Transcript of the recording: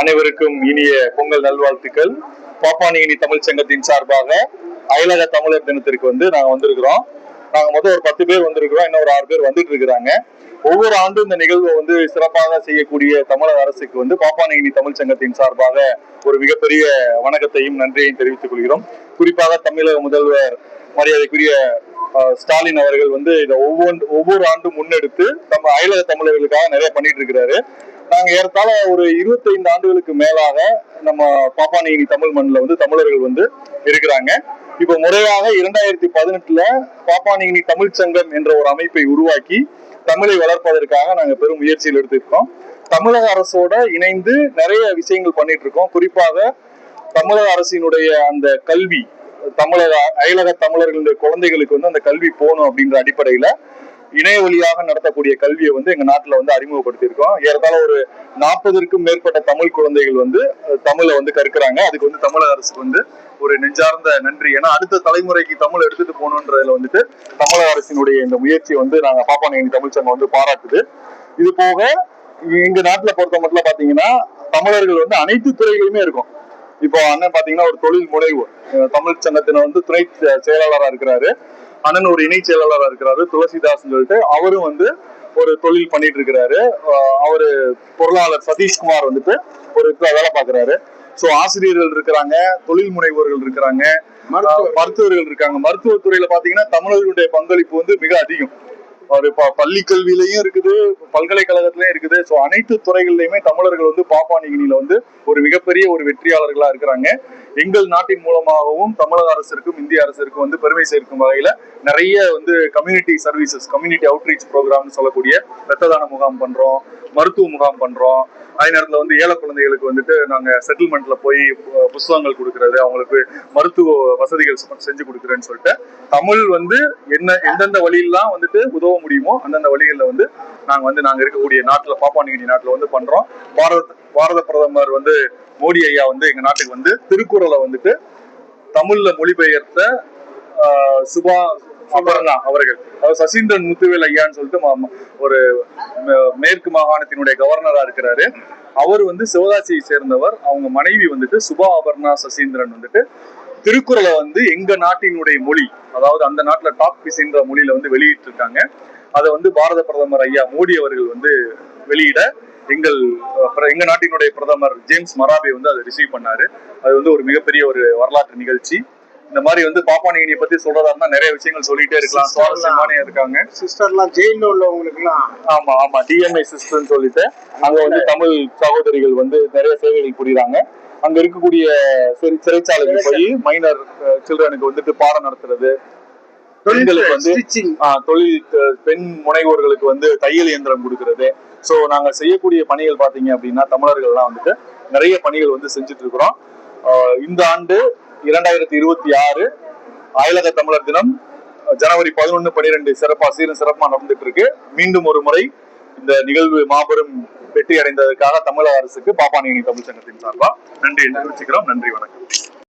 அனைவருக்கும் இனிய பொங்கல் நல்வாழ்த்துக்கள். பாப்பானிகினி தமிழ் சங்கத்தின் சார்பாக அயலக தமிழர் தினத்திற்கு நாங்க வந்திருக்கிறோம். நாங்க மொத்தம் ஒரு 10 பேர் வந்திருக்கிறோம். இன்னும் ஒரு 6 பேர் வந்துட்டு இருக்கிறாங்க. ஒவ்வொரு ஆண்டும் இந்த நிகழ்வை சிறப்பாக செய்யக்கூடிய தமிழக அரசுக்கு பாப்பானிகினி தமிழ் சங்கத்தின் சார்பாக ஒரு மிகப்பெரிய வணக்கத்தையும் நன்றியையும் தெரிவித்துக் கொள்கிறோம். குறிப்பாக தமிழக முதல்வர் மரியாதைக்குரிய ஸ்டாலின் அவர்கள் இதை ஒவ்வொரு ஆண்டும் முன்னெடுத்து நம்ம அயலக தமிழர்களுக்காக நிறைய பண்ணிட்டு இருக்கிறாரு. நாங்க ஏறத்தாழ ஒரு 25 ஆண்டுகளுக்கு மேலாக நம்ம பாப்பானிகினி தமிழ் மண்ணில் தமிழர்கள் இருக்கிறாங்க. இப்ப முறையாக 2018 பாப்பானிகினி தமிழ் சங்கம் என்ற ஒரு அமைப்பை உருவாக்கி தமிழை வளர்ப்பதற்காக நாங்க பெரும் முயற்சியில் எடுத்திருக்கோம். தமிழக அரசோட இணைந்து நிறைய விஷயங்கள் பண்ணிட்டு இருக்கோம். குறிப்பாக தமிழக அரசினுடைய அந்த கல்வி, தமிழக அயலக தமிழர்களுடைய குழந்தைகளுக்கு அந்த கல்வி போகணும் அப்படின்ற அடிப்படையில இணைய வழியாக நடத்தக்கூடிய கல்வியை எங்க நாட்டுல அறிமுகப்படுத்தியிருக்கோம். ஏறத்தாழ ஒரு 40க்கும் மேற்பட்ட தமிழ் குழந்தைகள் தமிழை கற்கிறாங்க. அதுக்கு தமிழக அரசுக்கு ஒரு நெஞ்சார்ந்த நன்றி. ஏன்னா அடுத்த தலைமுறைக்கு தமிழ் எடுத்துட்டு போகணுன்றதுல தமிழக அரசினுடைய இந்த முயற்சியை நாங்க பாப்பானிகினி தமிழ் சங்கம் பாராட்டுது. இது போக எங்க நாட்டுல பொறுத்த மட்டும் பாத்தீங்கன்னா தமிழர்கள் அனைத்து துறைகளிலுமே இருக்கும். இப்போ அண்ணன் பாத்தீங்கன்னா ஒரு தொழில் முனைவோர், தமிழ் சங்கத்தின துணை செயலாளராக இருக்கிறாரு. அண்ணன் ஒரு இணை செயலாளராக இருக்கிறாரு துளசிதாஸ் சொல்லிட்டு. அவரும் ஒரு தொழில் பண்ணிட்டு இருக்கிறாரு. அவரு பொருளாளர் சதீஷ்குமார் ஒரு வேலை பார்க்கிறாரு. சோ ஆசிரியர்கள் இருக்கிறாங்க, தொழில் முனைவோர்கள் இருக்கிறாங்க, மருத்துவர்கள் இருக்காங்க. மருத்துவத்துறையில பாத்தீங்கன்னா தமிழர்களுடைய பங்களிப்பு மிக அதிகம். ஒரு பள்ளி கல்வியிலையும் இருக்குது, பல்கலைக்கழகத்திலயும் இருக்குது. சோ அனைத்து துறைகளிலுமே தமிழர்கள் பாப்பானிகினில ஒரு மிகப்பெரிய ஒரு வெற்றியாளர்களா இருக்கிறாங்க. எங்கள் நாட்டின் மூலமாகவும் தமிழக அரசிற்கும் இந்திய அரசிற்கும் பெருமை சேர்க்கும் வகையில நிறைய community services, community outreach program சொல்லக்கூடிய ரத்த தான முகாம் பண்றோம், மருத்துவ முகாம் பண்றோம். அதே நேரத்துல ஏழை குழந்தைகளுக்கு நாங்க செட்டில்மெண்ட்ல போய் புத்தகங்கள் கொடுக்கறது, அவங்களுக்கு மருத்துவ வசதிகள் செஞ்சு கொடுக்குறேன்னு சொல்லிட்டு தமிழ் எந்தெந்த வழியெல்லாம் உதவ முடியுமோ அந்தந்த வழிகள்ல நாங்க இருக்கக்கூடிய நாட்டுல பாப்பானிகினி நாட்டுல பண்றோம். பாரத பிரதமர் மோடி ஐயா எங்க நாட்டுக்கு திருக்குறளை தமிழ்ல மொழிபெயர்த்த சுபா அபர்ணா அவர்கள், சசீந்திரன் முத்துவேல் ஐயான்னு சொல்லிட்டு ஒரு மேற்கு மாகாணத்தினுடைய கவர்னரா இருக்கிறாரு. அவர் சிவகாசியை சேர்ந்தவர். அவங்க மனைவி சுபா அபர்ணா சசீந்திரன் திருக்குறளை எங்க நாட்டினுடைய மொழி, அதாவது அந்த நாட்டுல டாப் பிசின்ற மொழியில வெளியிட்டு இருக்காங்க. அதை பாரத பிரதமர் ஐயா மோடி அவர்கள் வெளியிட எங்க நாட்டினுடைய பிரதமர் ஜேம்ஸ் மராபே அதை ரிசீவ் பண்ணாரு. அது ஒரு மிகப்பெரிய ஒரு வரலாற்று நிகழ்ச்சி. இந்த மாதிரி பாப்பானிகினியை பத்தி சொல்றதா இருந்தா நிறைய விஷயங்கள் சொல்லிட்டே இருக்கலாம். சுவாரஸ்யமான இருக்காங்க. சிஸ்டர்லாம் ஜெயில உள்ளவங்களுக்கு எல்லாம் ஆமா டிஎம்ஐ சிஸ்டர்னு சொல்லிட்டு அங்க தமிழ் சகோதரிகள் நிறைய சேவைகள் புரியுறாங்க. அங்க இருக்கக்கூடிய சிறைச்சாலைக்கு போய் மைனர் சில்ட்ரனுக்கு பாடம் நடத்துறது, பெண்களுக்கு தொழில் பெண் முனைவோர்களுக்கு தையல் இயந்திரம் கொடுக்கறது. சோ நாங்க செய்யக்கூடிய பணிகள் பாத்தீங்க அப்படின்னா தமிழர்கள் எல்லாம் நிறைய பணிகள் செஞ்சுட்டு இருக்கிறோம். இந்த ஆண்டு 2026 அயலக தமிழர் தினம் ஜனவரி 11, 12 சிறப்பா நடந்துட்டு இருக்கு. மீண்டும் ஒரு முறை இந்த நிகழ்வு மாபெரும் வெற்றி அடைந்ததற்காக தமிழக அரசுக்கு பாப்பானிகினி தமிழ் சங்கத்தின் சார்பா நன்றி தெரிவிச்சுக்கிறோம். நன்றி, வணக்கம்.